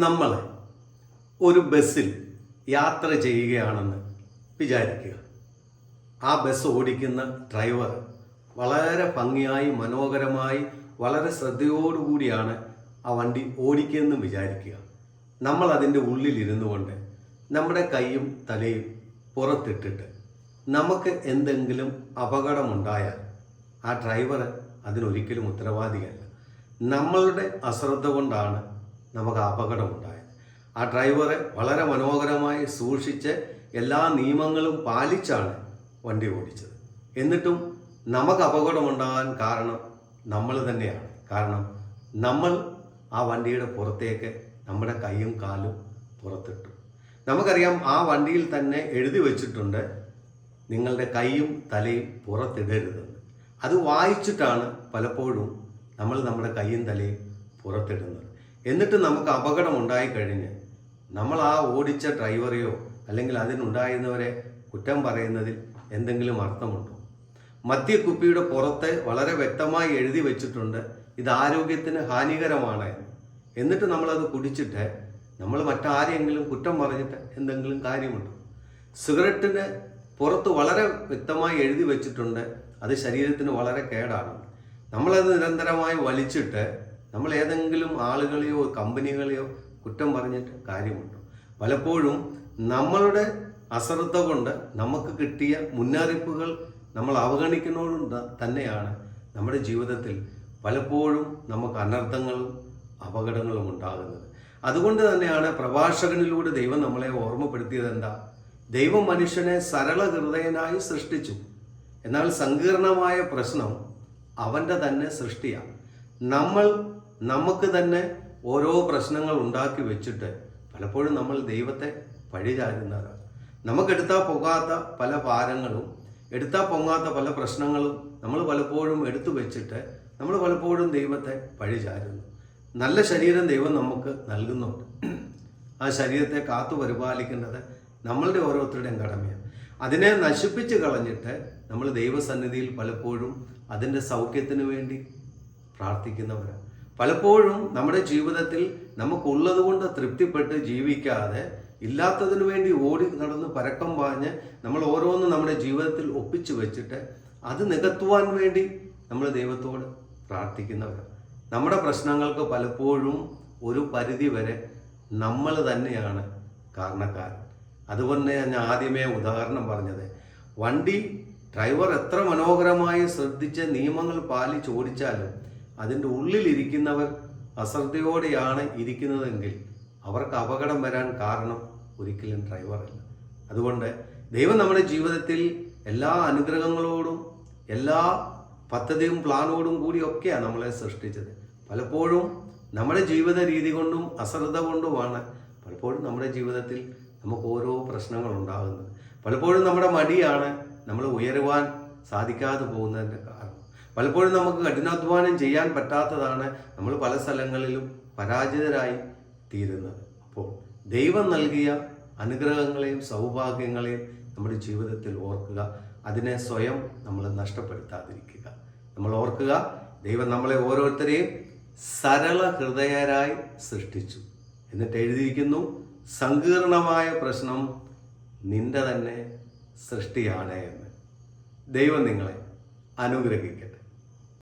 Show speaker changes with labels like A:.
A: നമ്മൾ ഒരു ബസ്സിൽ യാത്ര ചെയ്യുകയാണെന്ന് വിചാരിക്കുക. ആ ബസ് ഓടിക്കുന്ന ഡ്രൈവർ വളരെ ഭംഗിയായി മനോഹരമായി വളരെ ശ്രദ്ധയോടുകൂടിയാണ് ആ വണ്ടി ഓടിക്കുന്നതെന്ന് വിചാരിക്കുക. നമ്മൾ അതിൻ്റെ ഉള്ളിലിരുന്നു കൊണ്ട് നമ്മുടെ കൈയും തലയും പുറത്തിട്ടിട്ട് നമുക്ക് എന്തെങ്കിലും അപകടമുണ്ടായാൽ ആ ഡ്രൈവർ അതിനൊരിക്കലും ഉത്തരവാദിയല്ല. നമ്മളുടെ അശ്രദ്ധ കൊണ്ടാണ് നമുക്ക് അപകടമുണ്ടായത്. ആ ഡ്രൈവറെ വളരെ മനോഹരമായി സൂക്ഷിച്ച് എല്ലാ നിയമങ്ങളും പാലിച്ചാണ് വണ്ടി ഓടിച്ചത്. എന്നിട്ടും നമുക്ക് അപകടമുണ്ടാകാൻ കാരണം നമ്മൾ തന്നെയാണ്. കാരണം നമ്മൾ ആ വണ്ടിയുടെ പുറത്തേക്ക് നമ്മുടെ കൈയും കാലും പുറത്തിട്ടു. നമുക്കറിയാം, ആ വണ്ടിയിൽ തന്നെ എഴുതി വച്ചിട്ടുണ്ട്, നിങ്ങളുടെ കൈയും തലയും പുറത്തിടരുതെന്ന്. അത് വായിച്ചിട്ടാണ് പലപ്പോഴും നമ്മൾ നമ്മുടെ കൈയും തലയും പുറത്തിടുന്നത്. എന്നിട്ട് നമുക്ക് അപകടം ഉണ്ടായിക്കഴിഞ്ഞ് നമ്മൾ ആ ഓടിച്ച ഡ്രൈവറെയോ അല്ലെങ്കിൽ അതിനുണ്ടായിരുന്നവരെ കുറ്റം പറയുന്നതിൽ എന്തെങ്കിലും അർത്ഥമുണ്ടോ? മദ്യക്കുപ്പിയുടെ പുറത്ത് വളരെ വ്യക്തമായി എഴുതി വെച്ചിട്ടുണ്ട്, ഇത് ആരോഗ്യത്തിന് ഹാനികരമാണ് എന്ന്. എന്നിട്ട് നമ്മളത് കുടിച്ചിട്ട് നമ്മൾ മറ്റാരെങ്കിലും കുറ്റം പറഞ്ഞിട്ട് എന്തെങ്കിലും കാര്യമുണ്ടോ? സിഗരറ്റിന് പുറത്ത് വളരെ വ്യക്തമായി എഴുതി വെച്ചിട്ടുണ്ട്, അത് ശരീരത്തിന് വളരെ കേടാണ്. നമ്മളത് നിരന്തരമായി വലിച്ചിട്ട് നമ്മൾ ഏതെങ്കിലും ആളുകളെയോ കമ്പനികളെയോ കുറ്റം പറഞ്ഞിട്ട് കാര്യമുണ്ടോ? പലപ്പോഴും നമ്മളുടെ അശ്രദ്ധ കൊണ്ട് നമുക്ക് കിട്ടിയ മുന്നറിയിപ്പുകൾ നമ്മൾ അവഗണിക്കുന്നതുകൊണ്ട് തന്നെയാണ് നമ്മുടെ ജീവിതത്തിൽ പലപ്പോഴും നമുക്ക് അനർത്ഥങ്ങളും അപകടങ്ങളും ഉണ്ടാകുന്നത്. അതുകൊണ്ട് തന്നെയാണ് പ്രഭാഷകനിലൂടെ ദൈവം നമ്മളെ ഓർമ്മപ്പെടുത്തിയത് എന്താ? ദൈവം മനുഷ്യനെ സരള ഹൃദയനായി സൃഷ്ടിച്ചു. എന്നാൽ സങ്കീർണമായ പ്രശ്നം അവൻ്റെ തന്നെ സൃഷ്ടിയാണ്. നമ്മൾ നമുക്ക് തന്നെ ഓരോ പ്രശ്നങ്ങൾ ഉണ്ടാക്കി വെച്ചിട്ട് പലപ്പോഴും നമ്മൾ ദൈവത്തെ പഴിചാരുന്നവരാണ്. നമുക്കെടുത്താൽ പോകാത്ത പല ഭാരങ്ങളും എടുത്താൽ പൊങ്ങാത്ത പല പ്രശ്നങ്ങളും നമ്മൾ പലപ്പോഴും എടുത്തു വെച്ചിട്ട് നമ്മൾ പലപ്പോഴും ദൈവത്തെ പഴിചാരുന്നു. നല്ല ശരീരം ദൈവം നമുക്ക് നൽകുന്നുണ്ട്. ആ ശരീരത്തെ കാത്തു പരിപാലിക്കേണ്ടത് നമ്മളുടെ ഓരോരുത്തരുടെയും കടമയാണ്. അതിനെ നശിപ്പിച്ച് കളഞ്ഞിട്ട് നമ്മൾ ദൈവസന്നിധിയിൽ പലപ്പോഴും അതിൻ്റെ സൗഖ്യത്തിന് വേണ്ടി പ്രാർത്ഥിക്കുന്നവരാണ്. പലപ്പോഴും നമ്മുടെ ജീവിതത്തിൽ നമുക്കുള്ളത് കൊണ്ട് തൃപ്തിപ്പെട്ട് ജീവിക്കാതെ ഇല്ലാത്തതിനു വേണ്ടി ഓടി നടന്ന് പരക്കം പാഞ്ഞ് നമ്മൾ ഓരോന്നും നമ്മുടെ ജീവിതത്തിൽ ഒപ്പിച്ചു വെച്ചിട്ട് അത് നികത്തുവാൻ വേണ്ടി നമ്മൾ ദൈവത്തോട് പ്രാർത്ഥിക്കുന്നവരാണ്. നമ്മുടെ പ്രശ്നങ്ങൾക്ക് പലപ്പോഴും ഒരു പരിധി വരെ നമ്മൾ തന്നെയാണ് കാരണക്കാരൻ. അതുകൊണ്ട് ഞാൻ ആദ്യമേ ഉദാഹരണം പറഞ്ഞത്, വണ്ടി ഡ്രൈവർ എത്ര മനോഹരമായി ശ്രദ്ധിച്ച് നിയമങ്ങൾ പാലിച്ച് ഓടിച്ചാലും അതിൻ്റെ ഉള്ളിലിരിക്കുന്നവർ അശ്രദ്ധയോടെയാണ് ഇരിക്കുന്നതെങ്കിൽ അവർക്ക് അപകടം വരാൻ കാരണം ഒരിക്കലും ഡ്രൈവറല്ല. അതുകൊണ്ട് ദൈവം നമ്മുടെ ജീവിതത്തിൽ എല്ലാ അനുഗ്രഹങ്ങളോടും എല്ലാ പദ്ധതിയും പ്ലാനോടും കൂടിയൊക്കെയാണ് നമ്മളെ സൃഷ്ടിച്ചത്. പലപ്പോഴും നമ്മുടെ ജീവിത രീതി കൊണ്ടും അശ്രദ്ധ കൊണ്ടുമാണ് പലപ്പോഴും നമ്മുടെ ജീവിതത്തിൽ നമുക്ക് ഓരോ പ്രശ്നങ്ങൾ ഉണ്ടാകുന്നത്. പലപ്പോഴും നമ്മുടെ മടിയാണ് നമ്മൾ ഉയരുവാൻ സാധിക്കാതെ പോകുന്നതിൻ്റെ കാരണം. പലപ്പോഴും നമുക്ക് കഠിനാധ്വാനം ചെയ്യാൻ പറ്റാത്തതാണ് നമ്മൾ പല സ്ഥലങ്ങളിലും പരാജിതരായി തീരുന്നത്. അപ്പോൾ ദൈവം നൽകിയ അനുഗ്രഹങ്ങളെയും സൗഭാഗ്യങ്ങളെയും നമ്മുടെ ജീവിതത്തിൽ ഓർക്കുക. അതിനെ സ്വയം നമ്മൾ നഷ്ടപ്പെടുത്താതിരിക്കുക. നമ്മൾ ഓർക്കുക, ദൈവം നമ്മളെ ഓരോരുത്തരെയും സരള ഹൃദയരായി സൃഷ്ടിച്ചു. എന്നിട്ട് എഴുതിയിരിക്കുന്നു, സങ്കീർണമായ പ്രശ്നം നിന്റെ തന്നെ സൃഷ്ടിയാണ് എന്ന്. ദൈവം നിങ്ങളെ അനുഗ്രഹിക്കട്ടെ.